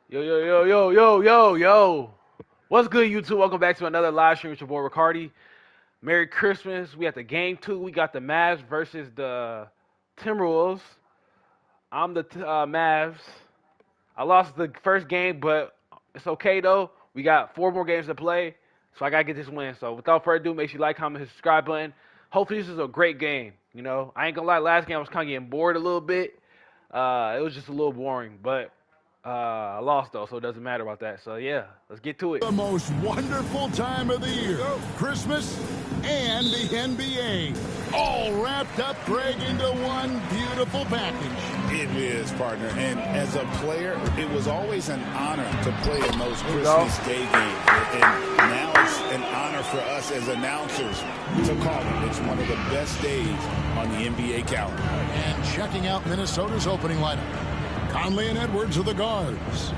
Yo, yo, yo, yo, yo, yo, yo. What's good, YouTube? Welcome back to another live stream with your boy Ricardi. Merry Christmas. We at the game two. We got the Mavs versus the Timberwolves. I'm the Mavs. I lost the first game, but it's okay though. We got 4 more games to play, so I gotta get this win. So without further ado, make sure you like, comment, hit the subscribe button. Hopefully this is a great game. You know, I ain't gonna lie. Last game I was kind of getting bored a little bit. It was just a little boring, but I lost though, so it doesn't matter about that. So yeah, let's get to it. The most wonderful time of the year, Christmas and the NBA, all wrapped up, Greg, into one beautiful package. It is, partner. And as a player, it was always an honor to play in those Christmas Day games. And now it's an honor for us as announcers to call it. It's one of the best days on the NBA calendar. And checking out Minnesota's opening lineup. Conley and Edwards are the guards.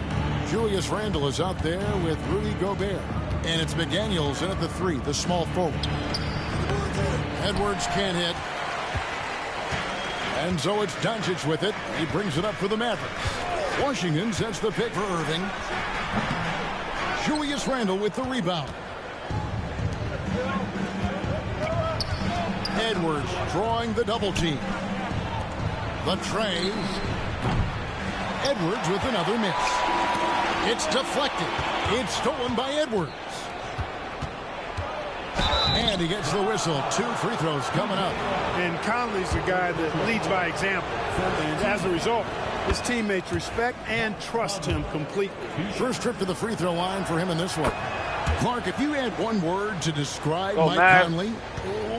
Julius Randle is out there with Rudy Gobert. And it's McDaniels in at the 3, the small forward. Edwards can't hit. And so it's Doncic with it. He brings it up for the Mavericks. Washington sets the pick for Irving. Julius Randle with the rebound. Edwards drawing the double team. The trays. Edwards with another miss. It's deflected. It's stolen by Edwards. And he gets the whistle. 2 free throws coming up. And Conley's a guy that leads by example. And as a result, his teammates respect and trust him completely. First trip to the free throw line for him in this one. Clark, if you had one word to describe Mike Conley,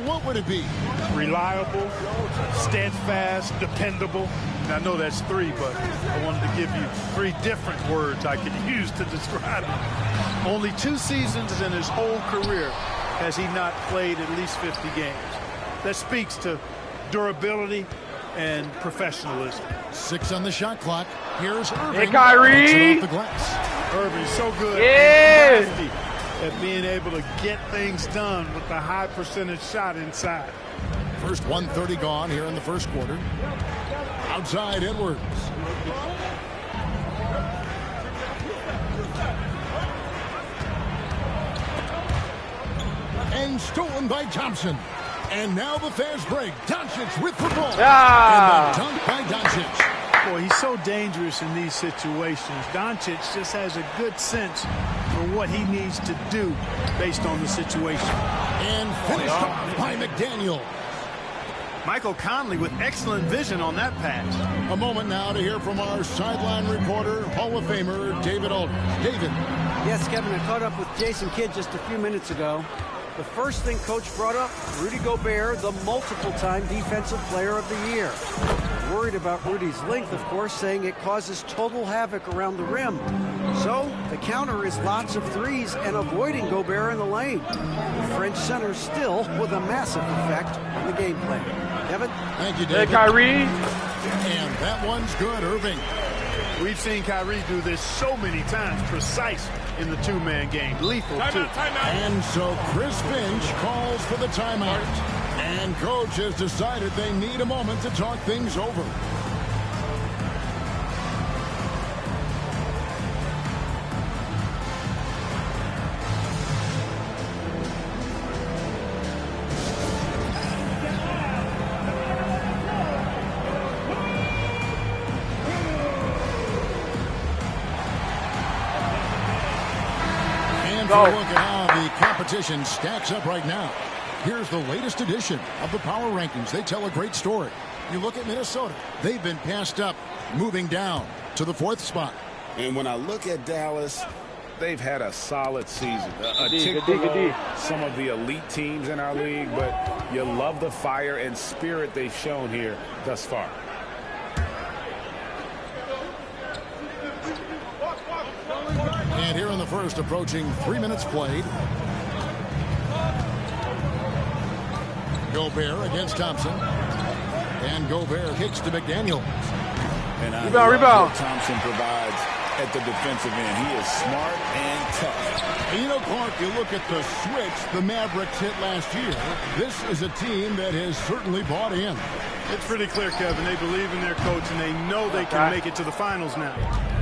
what would it be? Reliable, steadfast, dependable. And I know that's 3, but I wanted to give you 3 different words I could use to describe him. Only 2 seasons in his whole career has he not played at least 50 games. That speaks to durability and professionalism. 6 on the shot clock. Here's Irving. Hey, Kyrie! Off the glass. Irving's so good at being able to get things done with a high percentage shot inside. First 1:30 gone here in the first quarter. Outside Edwards. And stolen by Thompson. And now the fast break. Doncic with the ball. And the dunk by Doncic. Boy, he's so dangerous in these situations. Doncic just has a good sense for what he needs to do based on the situation. And finished off by McDaniel. Michael Conley with excellent vision on that pass. A moment now to hear from our sideline reporter, Hall of Famer David Aldridge. David. Yes, Kevin, I caught up with Jason Kidd just a few minutes ago. The first thing Coach brought up, Rudy Gobert, the multiple-time Defensive Player of the Year. Worried about Rudy's length, of course, saying it causes total havoc around the rim. So the counter is lots of threes and avoiding Gobert in the lane. The French center still with a massive effect on the game plan. Kevin? Thank you, David. Hey, Kyrie. And that one's good, Irving. We've seen Kyrie do this so many times, precise in the 2-man game. Lethal, too. And so Chris Finch calls for the timeout. And Coach has decided they need a moment to talk things over. Look at how the competition stacks up right now. Here's the latest edition of the Power Rankings. They tell a great story. You look at Minnesota. They've been passed up, moving down to the 4th spot. And when I look at Dallas, they've had a solid season. A tick below some of the elite teams in our league, but you love the fire and spirit they've shown here thus far. And here in the first, approaching 3 minutes played. Gobert against Thompson. And Gobert kicks to McDaniel. And Rebound. Thompson provides at the defensive end. He is smart and tough. And you know, Clark, you look at the switch the Mavericks hit last year. This is a team that has certainly bought in. It's pretty clear, Kevin. They believe in their coach, and they know they can make it to the finals now.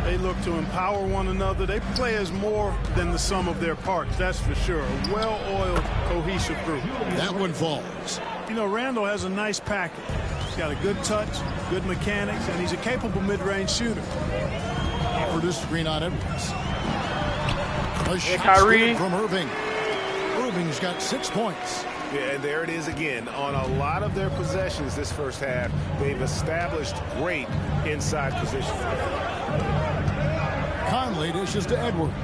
They look to empower one another. They play as more than the sum of their parts, that's for sure. A well-oiled, cohesive group. That one falls. You know, Randall has a nice package. He's got a good touch, good mechanics, and he's a capable mid-range shooter. For this screen on Edwards. A shot Kyrie from Irving. Irving's got 6 points. Yeah, and there it is again. On a lot of their possessions this first half, they've established great inside position. Conley dishes to Edwards.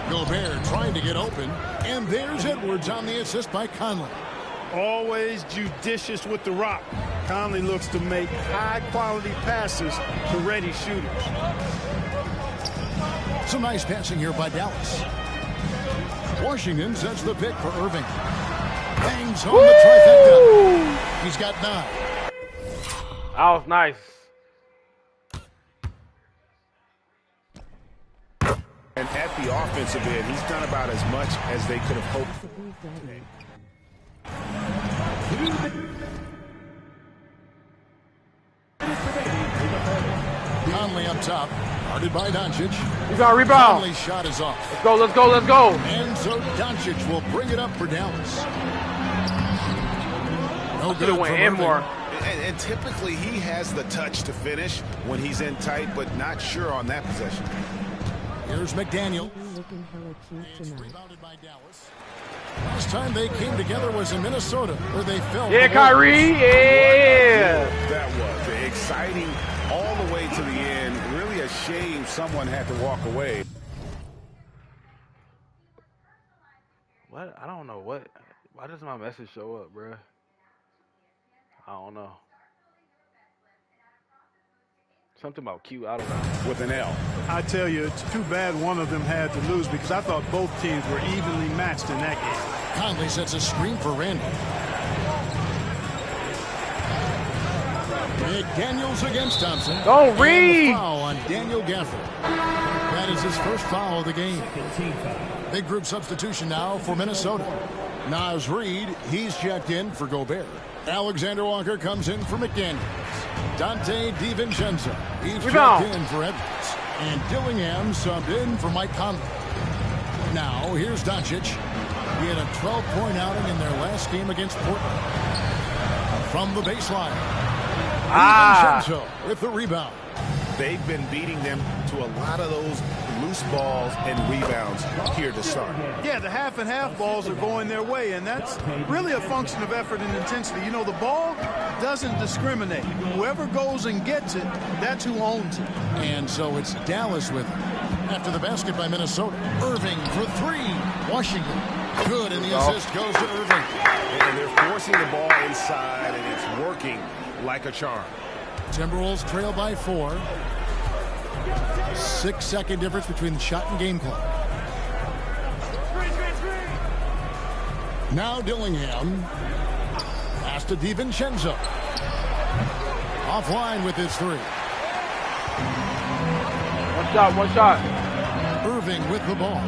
Gobert trying to get open. And there's Edwards on the assist by Conley. Always judicious with the rock. Conley looks to make high-quality passes to ready shooters. Some nice passing here by Dallas. Washington sets the pick for Irving. Bangs home the trifecta. He's got 9. That was nice. And at the offensive end, he's done about as much as they could have hoped for. Conley up top. Guarded by Doncic. You got a rebound. Conley's shot is off. Let's go, let's go, let's go. And so Doncic will bring it up for Dallas. No Could good have went from in Irving. more. And typically he has the touch to finish when he's in tight, but not sure on that possession. Here's McDaniel. Looking hella cute It's tonight. rebounded by Dallas. Last time they came together was in Minnesota, where they fell. Yeah, to the Warriors. Kyrie, yeah. That was exciting all the way to the end. Really a shame someone had to walk away. What? I don't know what. Why does my message show up, bruh? I don't know. Something about Q, I don't know. With an L. I tell you, it's too bad one of them had to lose because I thought both teams were evenly matched in that game. Conley sets a screen for Randall. McDaniels against Thompson. Don't And read. the foul on Daniel Gafford. That is his first foul of the game. Big group substitution now for Minnesota. Naz Reid, he's checked in for Gobert. Alexander Walker comes in for McDaniels. Dante DiVincenzo, he's Rebound. checked in for Edwards. And Dillingham subbed in for Mike Conley. Now, here's Doncic. He had a 12-point outing in their last game against Portland. From the baseline. DiVincenzo with the rebound. They've been beating them to a lot of those loose balls and rebounds here to start. Yeah, the half and half balls are going their way, and that's really a function of effort and intensity. You know, the ball doesn't discriminate. Whoever goes and gets it, that's who owns it. And so it's Dallas with it. After the basket by Minnesota. Irving for 3. Washington. Good, and the assist goes to Irving. And they're forcing the ball inside, and it's working like a charm. Timberwolves trail by 4. 6-second difference between the shot and game clock. Now Dillingham. Pass to DiVincenzo. Offline with his 3. One shot, one shot. Irving with the ball.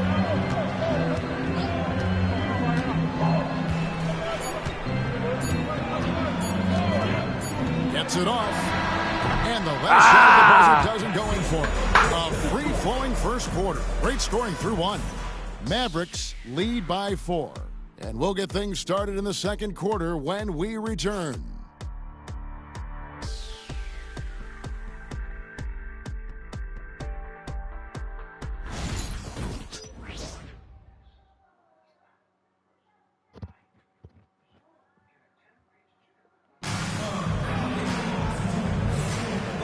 Gets it off. And the last shot of the buzzer doesn't go in for it. A free-flowing first quarter. Great scoring through 1. Mavericks lead by 4. And we'll get things started in the second quarter when we return.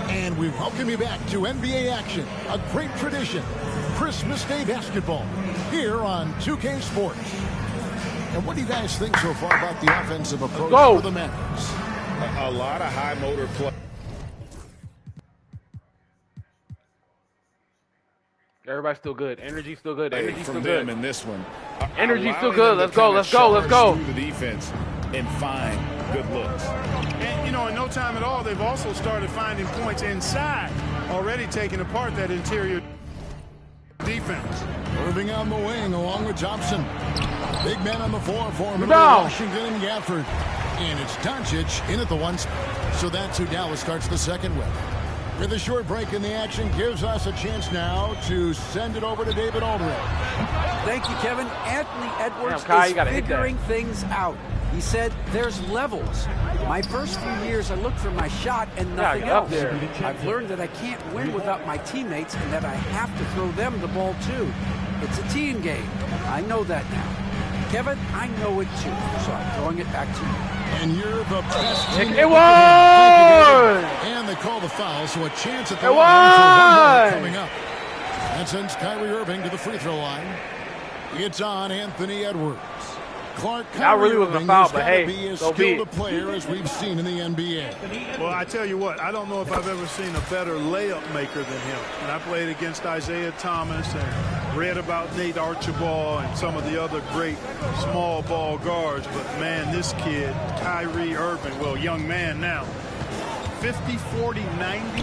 And we welcome you back to NBA action, a great tradition, Christmas Day basketball, here on 2K Sports. And what do you guys think so far about the offensive approach for the Mavericks? A lot of high motor play. Everybody's still good. Energy's still good. Energy's still From good. them in this one. Energy's still Allowing good. them Let's to go, kinda let's go, let's go, let's charge go. through the defense and find good looks. And, you know, in no time at all, they've also started finding points inside, already taking apart that interior defense. Irving on the wing along with Thompson. Big man on the floor for him. Down. Washington and Gafford. And it's Doncic in at the 1 spot. So that's who Dallas starts the second with. With a short break in the action, gives us a chance now to send it over to David Aldridge. Thank you, Kevin. Anthony Edwards Kai, is you gotta hit that. figuring things out. He said there's levels. My first few years, I looked for my shot and nothing get up else. there. I've learned that I can't win without my teammates and that I have to throw them the ball too. It's a team game. I know that now. Kevin, I know it too, so I'm throwing it back to you. And you're the best team. It won! And they call the foul, so a chance at the line for one more coming up. That sends Kyrie Irving to the free throw line. It's on Anthony Edwards. Clark, That really wasn't a foul, but hey, be as so be skilled a it. player as we've seen in the NBA. Well, I tell you what, I don't know if I've ever seen a better layup maker than him. And I played against Isaiah Thomas and read about Nate Archibald and some of the other great small ball guards. But, man, this kid, Kyrie Irving, well, young man now, 50, 40, 90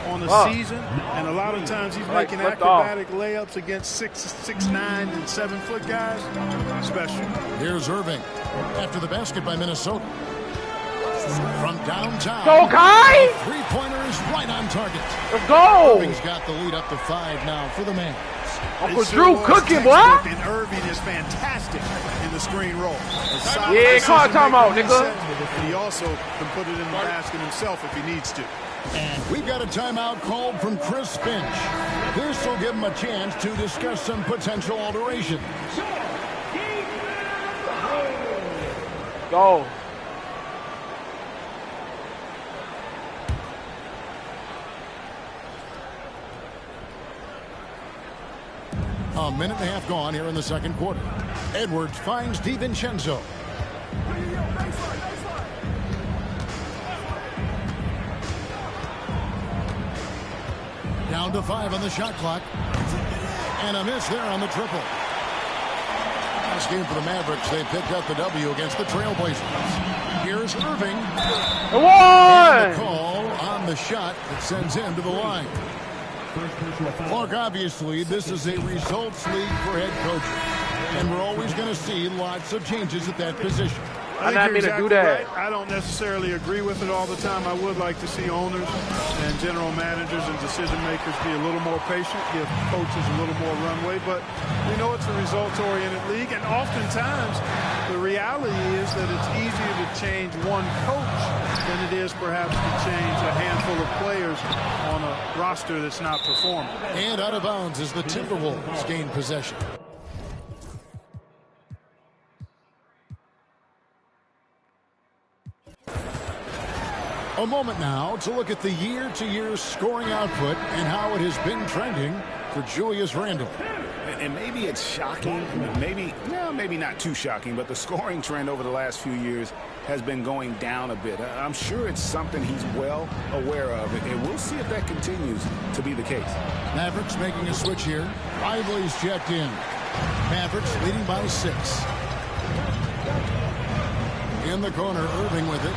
on the season. And a lot of times he's making acrobatic layups against 6'9" and 7-foot guys. Special. Here's Irving after the basket by Minnesota. From downtown. Go, Kai! Three-pointer is right on target. Let's go! Irving's got the lead up to 5 now for the Mavs. Uncle Drew cooking, boy! And Irving is fantastic in the screen roll. Yeah, call timeout, nigga. And he also can put it in the basket himself if he needs to. And we've got a timeout called from Chris Finch. This will give him a chance to discuss some potential alterations. Go. A minute and a half gone here in the second quarter. Edwards finds DiVincenzo. Down to 5 on the shot clock. And a miss there on the triple. Last game for the Mavericks, they picked up the W against the Trailblazers. Here's Irving. And the call on the shot that sends him to the line. Clark, obviously, this is a results league for head coaches. And we're always going to see lots of changes at that position. I think you're exactly right. I don't necessarily agree with it all the time. I would like to see owners and general managers and decision makers be a little more patient, give coaches a little more runway. But we know it's a results-oriented league, and oftentimes the reality is that it's easier to change one coach than it is perhaps to change a handful of players on a roster that's not performing. And out of bounds as the Timberwolves gain possession. A moment now to look at the year-to-year scoring output and how it has been trending for Julius Randle. And maybe it's shocking, maybe not too shocking, but the scoring trend over the last few years has been going down a bit. I'm sure it's something he's well aware of, and we'll see if that continues to be the case. Mavericks making a switch here. Lively's checked in. Mavericks leading by 6. In the corner, Irving with it.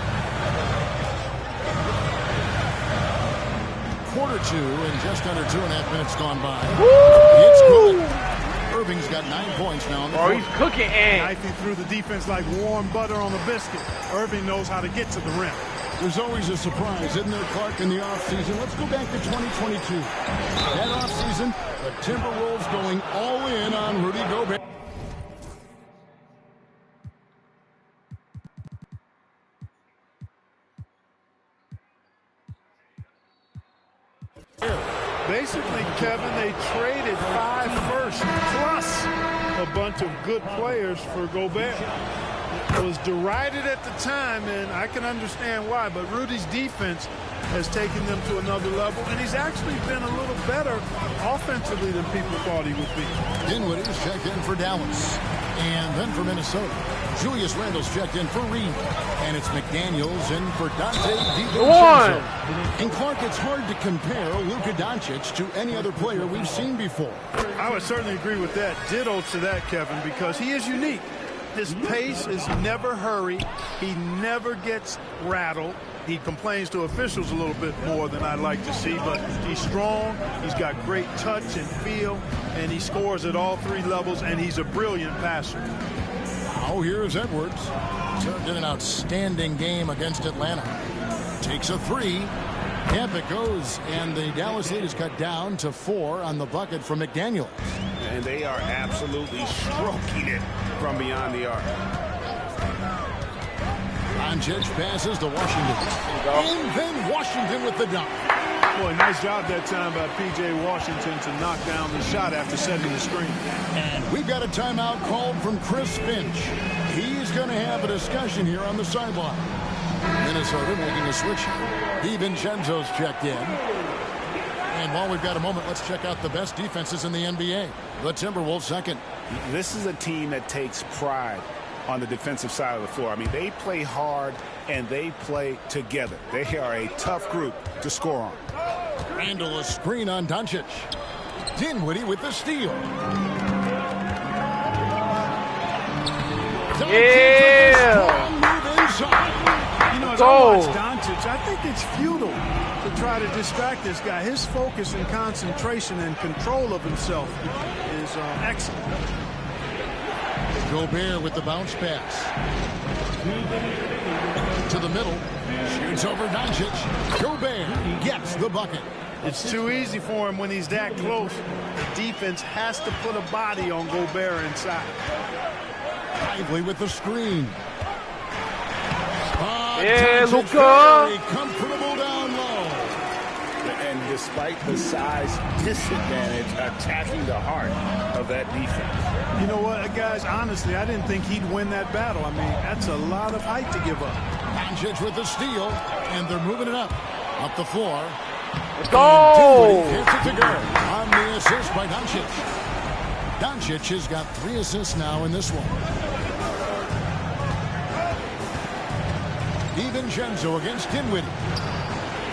Quarter 2 and just under 2.5 minutes gone by. It's good. Irving's got 9 points now. Oh, he's cooking, and knifing through the defense like warm butter on a biscuit. Irving knows how to get to the rim. There's always a surprise, isn't there, Clark, in the offseason? Let's go back to 2022. That offseason, the Timberwolves going all in on Rudy Gobert. Basically, Kevin, they traded 5 firsts plus a bunch of good players for Gobert. It was derided at the time, and I can understand why, but Rudy's defense has taken them to another level, and he's actually been a little better offensively than people thought he would be. Dinwiddie's checked in for Dallas. And then for Minnesota, Julius Randle's checked in for Reed. And it's McDaniels in for Dante DiVincenzo. And Clark, it's hard to compare Luka Doncic to any other player we've seen before. I would certainly agree with that. Ditto to that, Kevin, because he is unique. His pace is never hurried. He never gets rattled. He complains to officials a little bit more than I'd like to see, but he's strong. He's got great touch and feel, and he scores at all 3 levels, and he's a brilliant passer. Now here's Edwards. Turned in an outstanding game against Atlanta. Takes a 3. Yep, it goes, and the Dallas lead is cut down to 4 on the bucket from McDaniel. And they are absolutely stroking it from beyond the arc. Doncic passes to Washington. And then Washington with the dunk. Boy, nice job that time by P.J. Washington to knock down the shot after setting the screen. And we've got a timeout called from Chris Finch. He's going to have a discussion here on the sideline. Minnesota making a switch. DiVincenzo's checked in. And while we've got a moment, let's check out the best defenses in the NBA. The Timberwolves second. This is a team that takes pride on the defensive side of the floor. I mean, they play hard and they play together. They are a tough group to score on. Randle a screen on Doncic. Dinwiddie with the steal. Yeah. You know, as I watch Doncic, I think it's futile to try to distract this guy. His focus and concentration and control of himself is excellent. Gobert with the bounce pass. To the middle. Shoots over Doncic. Gobert gets the bucket. It's too easy for him when he's that close. The defense has to put a body on Gobert inside. Lively with the screen. Yeah, Luka. Comfortable down low. And despite the size disadvantage, attacking the heart of that defense. You know what, guys? Honestly, I didn't think he'd win that battle. I mean, that's a lot of height to give up. Doncic with the steal, and they're moving it up. Up the floor. Let's go! Hits it to go on the assist by Doncic. Doncic has got 3 assists now in this one. DiVincenzo against Dinwiddie.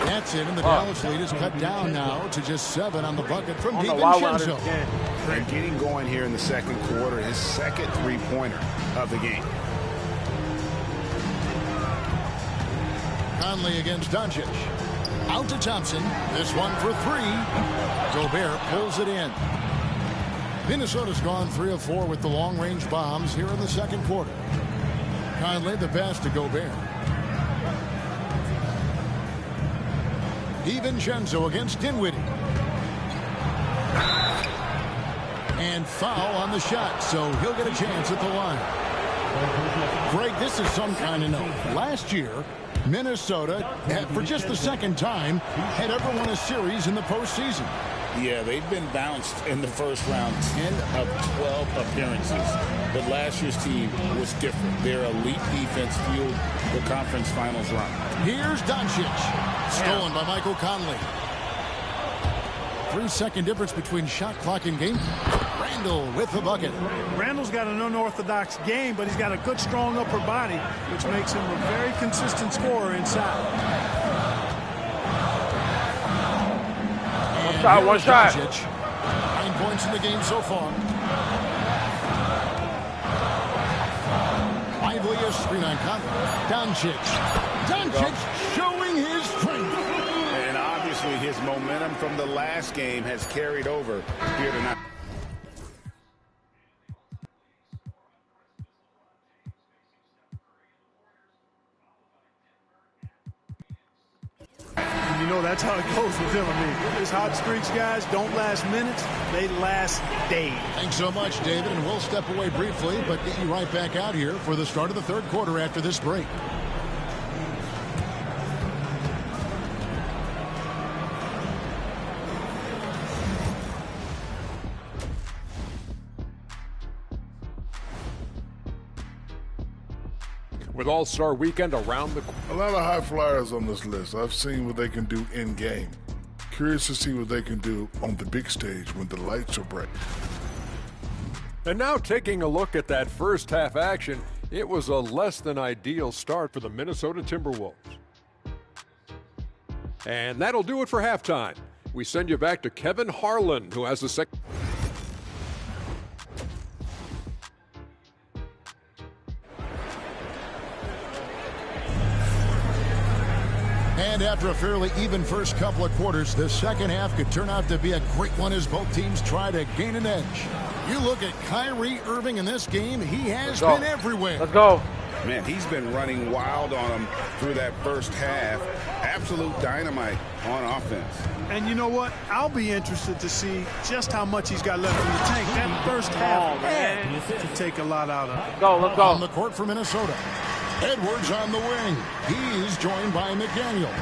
That's it, and the Dallas lead is cut down now to just 7 on the bucket from DiVincenzo. They're getting going here in the second quarter. His second three-pointer of the game. Conley against Doncic. Out to Thompson. This one for 3. Gobert pulls it in. Minnesota's gone 3 of 4 with the long-range bombs here in the second quarter. Conley the pass to Gobert. DiVincenzo against Dinwiddie. And foul on the shot, so he'll get a chance at the line. Greg, this is some kind of note. Last year, Minnesota, for just the second time, had ever won a series in the postseason. Yeah, they've been bounced in the first round 10 of 12 appearances. But last year's team was different. Their elite defense fueled the conference finals run. Here's Doncic. Stolen by Michael Conley. 3-second difference between shot clock and game. Randle with the bucket. Randle's got an unorthodox game, but he's got a good, strong upper body, which makes him a very consistent scorer inside. One shot. Doncic. 9 points in the game so far. Lively a screen on Conley. Doncic showing his strength. And obviously his momentum from the last game has carried over here tonight. You know, that's how it goes with him. I mean, his hot streaks, guys, don't last minutes. They last days. Thanks so much, David. And we'll step away briefly, but get you right back out here for the start of the third quarter after this break. With All-Star Weekend around the corner. A lot of high flyers on this list. I've seen what they can do in game. Curious to see what they can do on the big stage when the lights are bright. And now taking a look at that first half action, it was a less than ideal start for the Minnesota Timberwolves. And that'll do it for halftime. We send you back to Kevin Harlan, who has the second. And after a fairly even first couple of quarters, the second half could turn out to be a great one as both teams try to gain an edge. You look at Kyrie Irving in this game, he has been everywhere. Let's go. Man, he's been running wild on him through that first half. Absolute dynamite on offense. And you know what? I'll be interested to see just how much he's got left in the tank. That first half had to take a lot out of it. Let's go. On the court for Minnesota, Edwards on the wing. He's joined by McDaniel.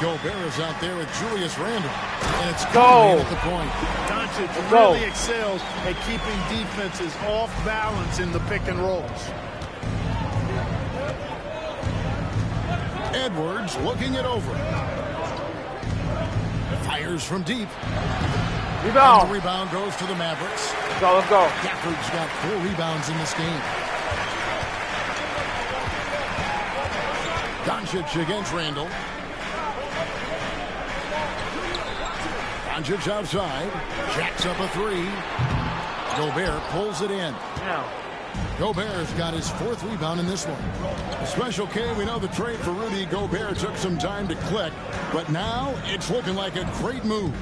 Gobert is out there with Julius Randle. And it's Conley at the point. Doncic really excels at keeping defenses off balance in the pick and rolls. Edwards looking it over. Fires from deep. Rebound. And the rebound goes to the Mavericks. Let's go. Gafford's got 4 rebounds in this game. Doncic against Randle. Doncic outside. Jacks up a 3. Gobert pulls it in. Yeah. Gobert's got his 4th rebound in this one. Special K, we know the trade for Rudy Gobert took some time to click, but now it's looking like a great move.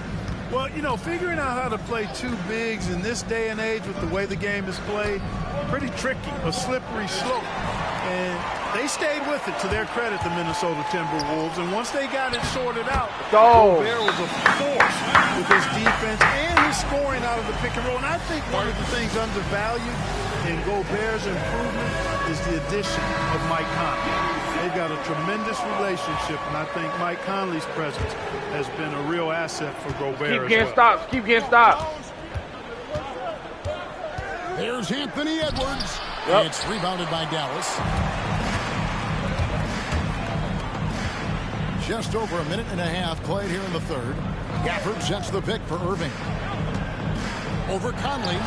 Well, you know, figuring out how to play 2 bigs in this day and age with the way the game is played, pretty tricky, a slippery slope. And they stayed with it, to their credit, the Minnesota Timberwolves. And once they got it sorted out, Gobert was a force with his defense and his scoring out of the pick and roll. And I think one of the things undervalued in Gobert's improvement is the addition of Mike Conley. They've got a tremendous relationship, and I think Mike Conley's presence has been a real asset for Gobert. Keep getting stops. Keep getting stops. There's Anthony Edwards. Yep. It's rebounded by Dallas. Just over a minute and a half played here in the third. Gafford sets the pick for Irving. Over Conley.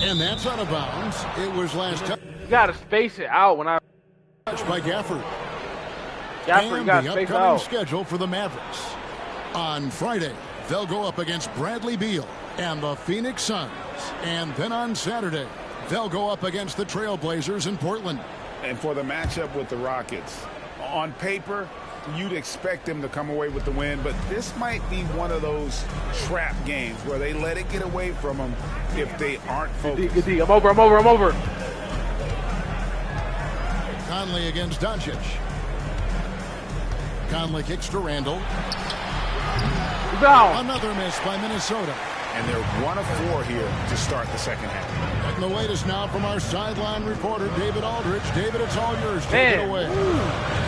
And that's out of bounds. It was last time. You got to space it out when I... Touched by Gafford. Gafford, you got to the space it upcoming out. schedule for the Mavericks. On Friday, they'll go up against Bradley Beal and the Phoenix Suns. And then on Saturday, they'll go up against the Trailblazers in Portland. And for the matchup with the Rockets, on paper, you'd expect them to come away with the win, but this might be one of those trap games where they let it get away from them if they aren't focused. Good D. I'm over. Conley against Doncic. Conley kicks to Randle. Down. Another miss by Minnesota. And they're 1 of 4 here to start the second half. And the latest now from our sideline reporter, David Aldridge. David, it's all yours. Take it away.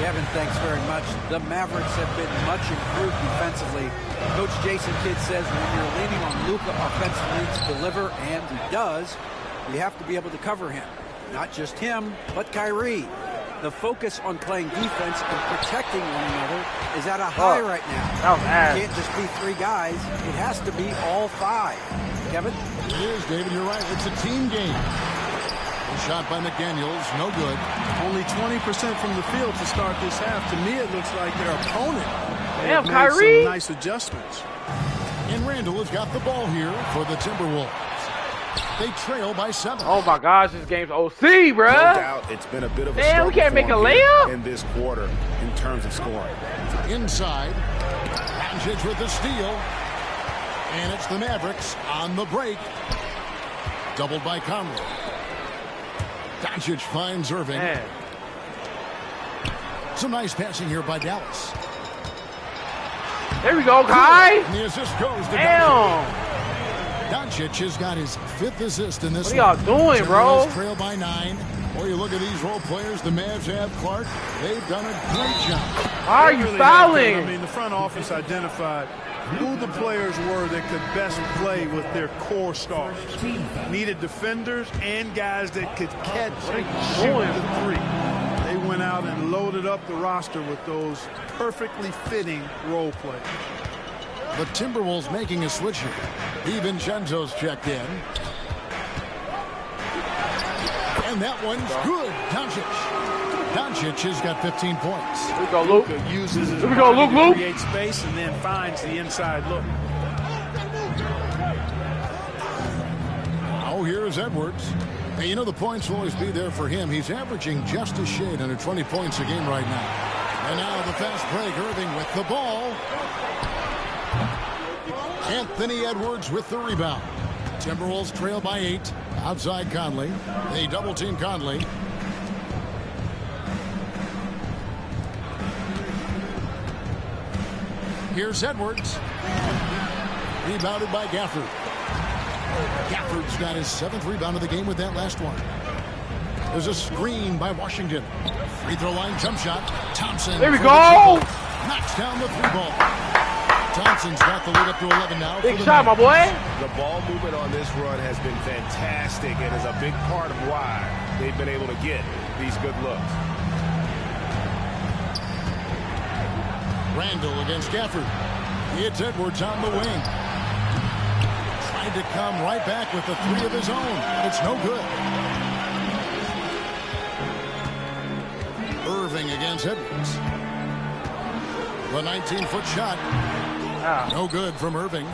Kevin, thanks very much. The Mavericks have been much improved defensively. Coach Jason Kidd says when you're leaning on Luka offensively to deliver, and he does, you have to be able to cover him. Not just him, but Kyrie. The focus on playing defense and protecting one another is at a high right now. That was ass. It can't just be 3 guys. It has to be all 5. Kevin? It is, David. You're right. It's a team game. The shot by McDaniels, no good. Only 20% from the field to start this half. To me, it looks like their opponent Damn, made Kyrie. some nice adjustments. And Randle has got the ball here for the Timberwolves. They trail by 7. Oh my gosh, this game's OC, bruh. No doubt it's been a bit of a Man, we struggle can't make for a 'em here layup? in this quarter in terms of scoring. Inside. Doncic with the steal. And it's the Mavericks on the break. Doubled by Conley. Doncic finds Irving. Man. Some nice passing here by Dallas. There we go, Kai. And the assist goes to Damn. Doncic has got his 5th assist in this What are y'all doing, bro? Timberwolves trail by 9. Or you look at these role players the Mavs have, Clark. They've done a great job. Why are you fouling? I mean, the front office identified who the players were that could best play with their core stars. Needed defenders and guys that could catch and shoot the 3. They went out and loaded up the roster with those perfectly fitting role players. The Timberwolves making a switch here. DiVincenzo's checked in. And that one's good. Doncic has got 15 points. Here we go, Luke. Luka uses his Here we go, body to Luke. create space and then finds the inside look. Now here's Edwards. Hey, you know the points will always be there for him. He's averaging just a shade under 20 points a game right now. And now the fast break. Irving with the ball. Anthony Edwards with the rebound. Timberwolves trail by 8. Outside Conley. They double team Conley. Here's Edwards. Rebounded by Gafford. Gafford's got his 7th rebound of the game with that last one. There's a screen by Washington. Free throw line jump shot. Thompson. There we go. Knocks down the 3-ball. Thompson's got the lead up to 11 now. Big shot, my boy. The ball movement on this run has been fantastic and is a big part of why they've been able to get these good looks. Randall against Gafford. It's Edwards on the wing. Tried to come right back with the 3 of his own, but it's no good. Irving against Edwards. The 19-foot shot. No good from Irving.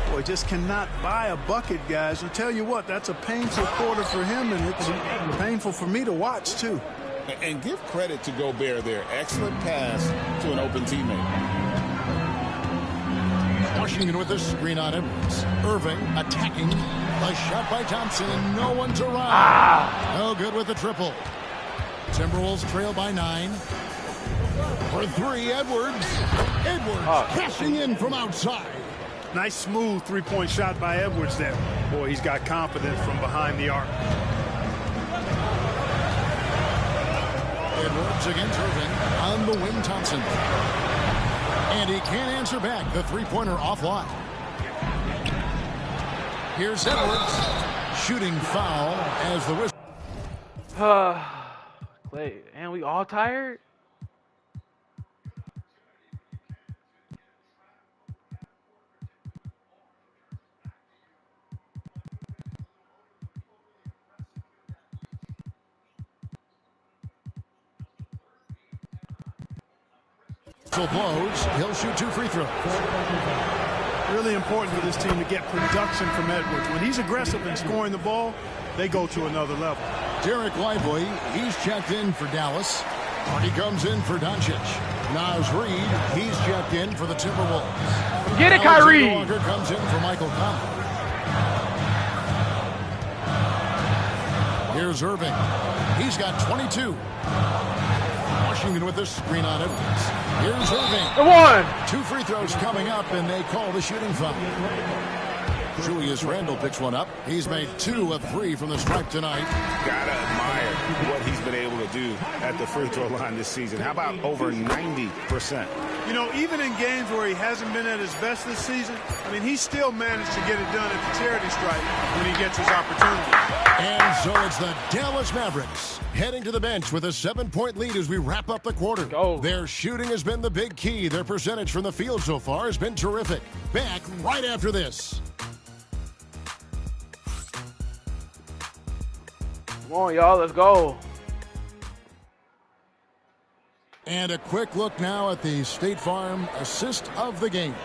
Boy, just cannot buy a bucket, guys. I'll tell you what, that's a painful quarter for him, and it's painful for me to watch, too. And give credit to Gobert there. Excellent pass to an open teammate. Washington with the screen on Edwards. Irving attacking. A shot by Thompson, and no one's around. No good with the triple. Timberwolves trail by 9. For 3, Edwards. Edwards cashing in from outside. Nice, smooth three-point shot by Edwards there. Boy, he's got confidence from behind the arc. Edwards against Irving. On the wing, Thompson. And he can't answer back. The three-pointer offline. Here's Edwards. Shooting foul as the whistle. Wait, and we all tired? Blows. He'll shoot 2 free throws. Really important for this team to get production from Edwards. When he's aggressive in scoring the ball, they go to another level. Derek Lively, he's checked in for Dallas. He comes in for Doncic. Naz Reid, he's checked in for the Timberwolves. Get it, Kyrie. Walker comes in for Michael Conley. Here's Irving. He's got 22. Washington with the screen on Edwards. Here's Irving. The one. 2 free throws coming up, and they call the shooting foul. Julius Randle picks one up. He's made 2 of 3 from the stripe tonight. Gotta admire what he's been able to do at the free throw line this season. How about over 90%? You know, even in games where he hasn't been at his best this season, I mean, he still managed to get it done at the charity stripe when he gets his opportunity. And so it's the Dallas Mavericks heading to the bench with a 7-point lead as we wrap up the quarter. Go. Their shooting has been the big key. Their percentage from the field so far has been terrific. Back right after this. Come on, y'all. Let's go. And a quick look now at the State Farm assist of the game.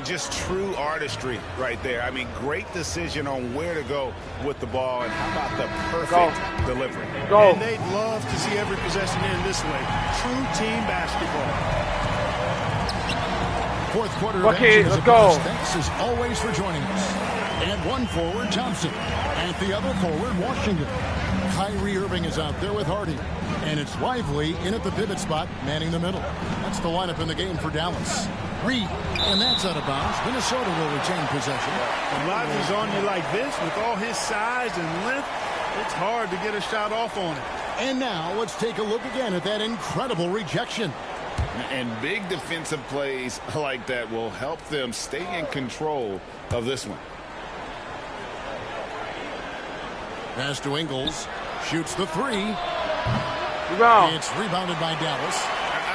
Just true artistry right there. I mean, great decision on where to go with the ball, and how about the perfect delivery. Go. And they'd love to see every possession end this way. True team basketball. Fourth quarter. Okay, let's go. Thanks as always for joining us. And one forward, Thompson. At the other forward, Washington. Kyrie Irving is out there with Hardy. And it's Lively in at the pivot spot, manning the middle. That's the lineup in the game for Dallas. Reed, and that's out of bounds. Minnesota will retain possession. When Lively's on you like this, with all his size and length, it's hard to get a shot off on him. And now let's take a look again at that incredible rejection. And big defensive plays like that will help them stay in control of this one. Pass to Ingles. Shoots the 3. Rebound. It's rebounded by Dallas.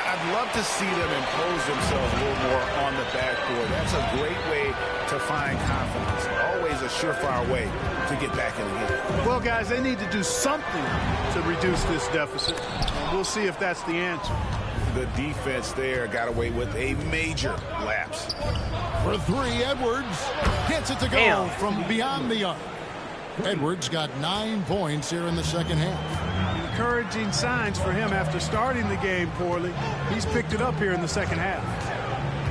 I'd love to see them impose themselves a little more on the backboard. That's a great way to find confidence. Always a surefire way to get back in the game. Well, guys, they need to do something to reduce this deficit. We'll see if that's the answer. The defense there got away with a major lapse. For 3, Edwards gets it to go from beyond the arc. Edwards got 9 points here in the second half. Encouraging signs for him after starting the game poorly. He's picked it up here in the second half.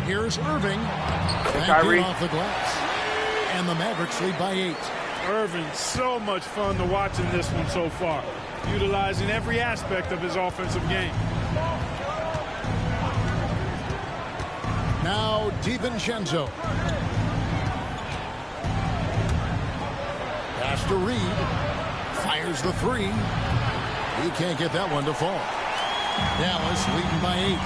Here's Irving. Kyrie off the glass. And the Mavericks lead by 8. Irving, so much fun to watch in this one so far, utilizing every aspect of his offensive game. Now Now DiVincenzo. Pass to Reed. Fires the three. He can't get that one to fall. Dallas leading by 8.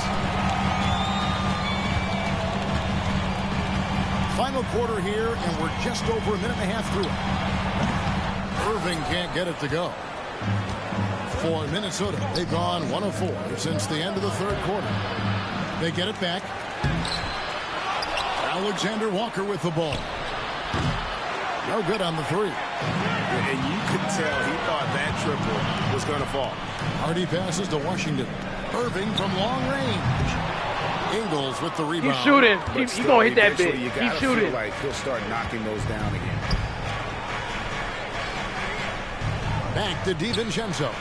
Final quarter here, and we're just over a minute and a half through it. Irving can't get it to go. For Minnesota, they've gone 1 of 4 since the end of the third quarter. They get it back. Alexander Walker with the ball. No good on the three. And you could tell he thought that triple was going to fall. Hardy passes to Washington. Irving from long range. Ingles with the rebound. He's shooting. He's going to hit that bit. He's shooting. Like he'll start knocking those down again. Back to DiVincenzo.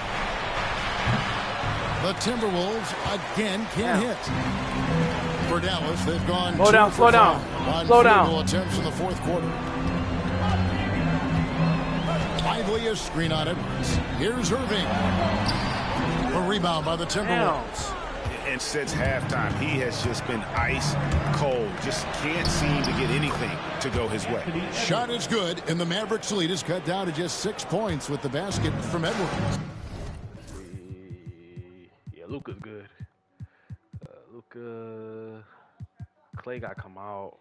The Timberwolves again can't hit. For Dallas, they've gone slow down, slow down, slow down. Attempts in the fourth quarter. Lively a screen on it. Here's Irving. A rebound by the Timberwolves. And since halftime, he has just been ice cold. Just can't seem to get anything to go his way. Shot is good, and the Mavericks lead is cut down to just 6 points with the basket from Edwards. Yeah, Luka's good. Luka, Clay got to come out.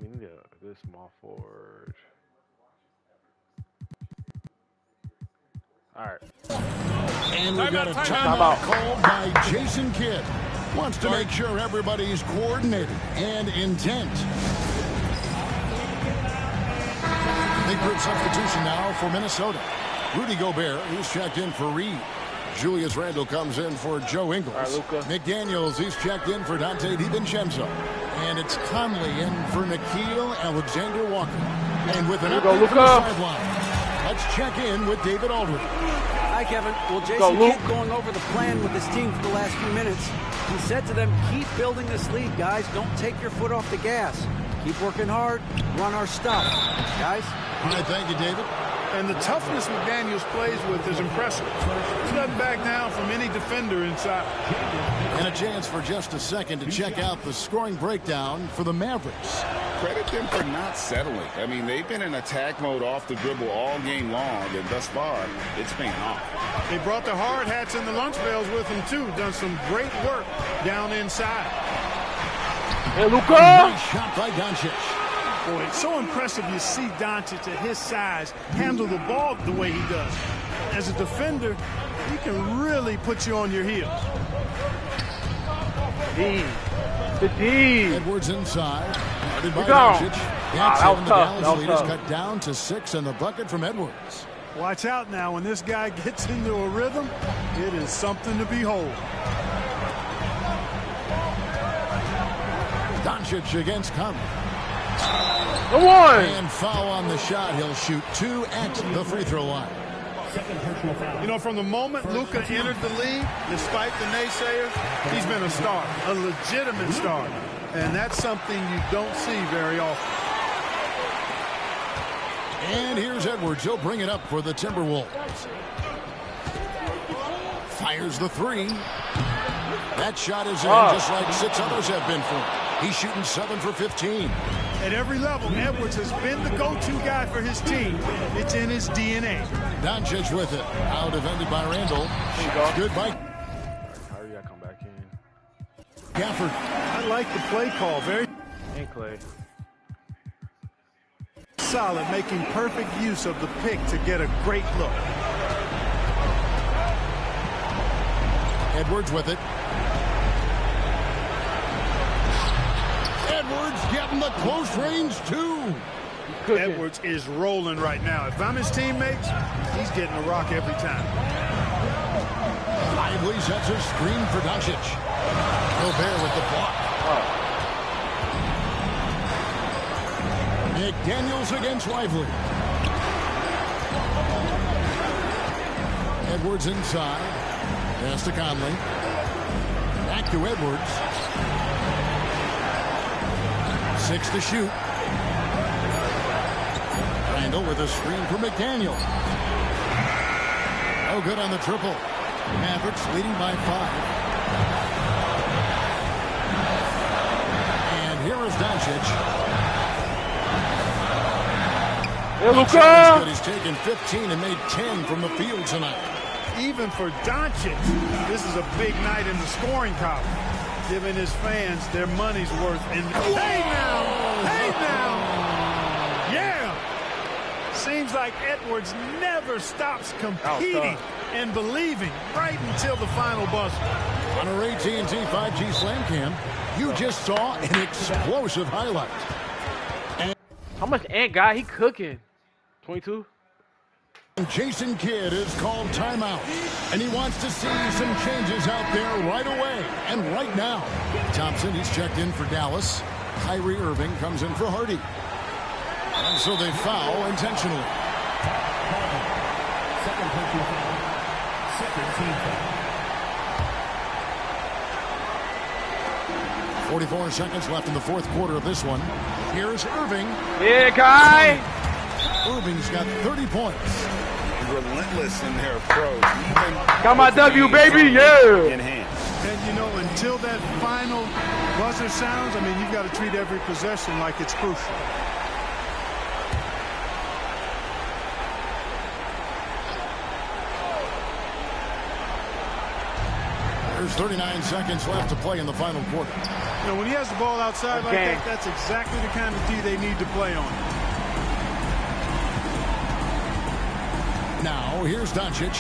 We need a good small forward. All right. And we got a timeout called by Jason Kidd. Wants to make sure everybody's coordinated and intent. Big group substitution now for Minnesota. Rudy Gobert, he's checked in for Reed. Julius Randle comes in for Joe Ingles. Right, McDaniels, he's checked in for Dante DiVincenzo. And it's Conley in for Nickeil Alexander-Walker. And with an update from the sideline, let's check in with David Aldridge. Hi, Kevin. Well, Jason Kidd going over the plan with his team for the last few minutes. He said to them, keep building this lead, guys. Don't take your foot off the gas. Keep working hard. Run our stuff. Guys? All right, thank you, David. And the toughness McDaniels plays with is impressive. He doesn't back down from any defender inside. And a chance for just a second to check out the scoring breakdown for the Mavericks. Credit them for not settling. I mean, they've been in attack mode off the dribble all game long, and thus far, it's paying off. They brought the hard hats and the lunch bells with them, too. Done some great work down inside. Hey, Luka! Nice shot by Doncic. Boy, it's so impressive you see Doncic at his size handle the ball the way he does. As a defender, he can really put you on your heels. The D. Edwards inside. Guarded by Doncic. That was tough. The Dallas lead is cut down to 6 in the bucket from Edwards. Watch out now. When this guy gets into a rhythm, it is something to behold. Doncic against Conley. The one. And foul on the shot. He'll shoot 2 at the free throw line. You know, from the moment Luka entered the league, despite the naysayers, he's been a star, a legitimate star. And that's something you don't see very often. And here's Edwards. He'll bring it up for the Timberwolves. Fires the three. That shot is in just like 6 others have been for him. He's shooting 7 for 15. At every level, Edwards has been the go-to guy for his team. It's in his DNA. Doncic with it. Now defended by Randle. Good by Hurry, I come back in. Gafford. I like the play call. Very And Clay. solid, making perfect use of the pick to get a great look. Edwards with it. Edwards getting the close range, too. Edwards is rolling right now. If I'm his teammates, he's getting a rock every time. Lively sets a screen for Doncic. Gobert with the block. McDaniels against Lively. Edwards inside. Pass to Conley. Back to Edwards. 6 to shoot. Randle with a screen for McDaniel. Oh, good on the triple. Mavericks leading by 5. And here is Doncic. Hey, Luka! He's taken 15 and made 10 from the field tonight. Even for Doncic, this is a big night in the scoring column, giving his fans their money's worth. And hey now, yeah! Seems like Edwards never stops competing and believing right until the final buzzer. On our AT&T 5G Slam Cam, you just saw an explosive highlight. And How much Ant got? He cooking. 22? Jason Kidd is called timeout, and he wants to see some changes out there right away and right now. Thompson, he's checked in for Dallas. Kyrie Irving comes in for Hardy. And so they foul intentionally. Second personal foul. Second team foul. 44 seconds left in the fourth quarter of this one. Here's Irving. Yeah, Kai! Irving's got 30 points. Relentless in their approach. Got my W, baby, yeah! In hand. And, you know, until that final buzzer sounds, I mean, you've got to treat every possession like it's crucial. There's 39 seconds left to play in the final quarter. You know, when he has the ball outside like that, that's exactly the kind of D they need to play on. Now, here's Doncic.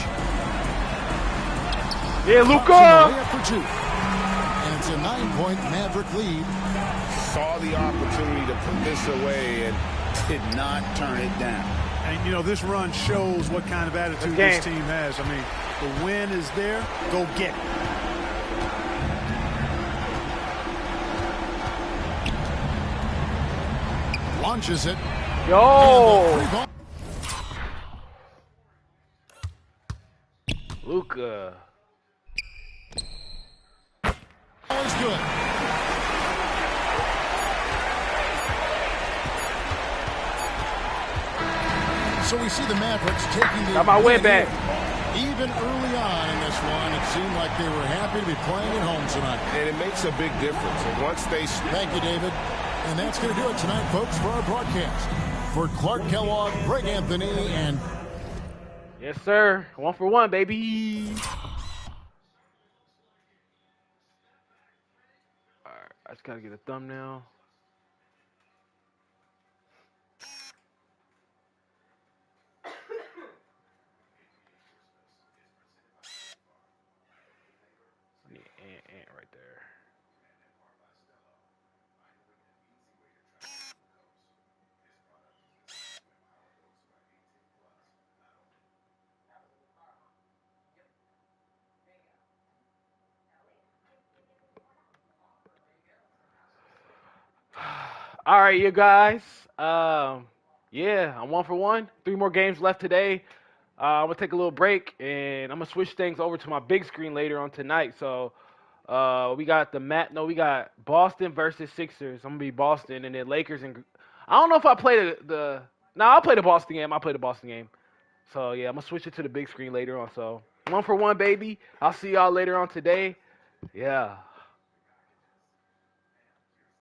Yeah, Luka! Way up for 2. And it's a 9-point Maverick lead. Saw the opportunity to put this away and did not turn it down. And, you know, this run shows what kind of attitude this team has. I mean, the win is there. Go get it. Launches it. Yo! Luka. All is good. So we see the Mavericks taking the Got my win back. Even early on in this one, it seemed like they were happy to be playing at home tonight. And it makes a big difference. And once they... Thank you, David. And that's going to do it tonight, folks, for our broadcast. For Clark Kellogg, Greg Anthony, and... Yes, sir. 1 for 1, baby. All right, I just got to get a thumbnail. I need Ant right there. All right, you guys. Yeah, I'm 1 for 1. 3 more games left today. I'm gonna take a little break and I'm gonna switch things over to my big screen later on tonight. So, we got we got Boston versus Sixers. I'm gonna be Boston, and then Lakers and I don't know if I play the. No, I'll play the Boston game. I'll play the Boston game. So yeah, I'm gonna switch it to the big screen later on. So 1 for 1, baby. I'll see y'all later on today. Yeah.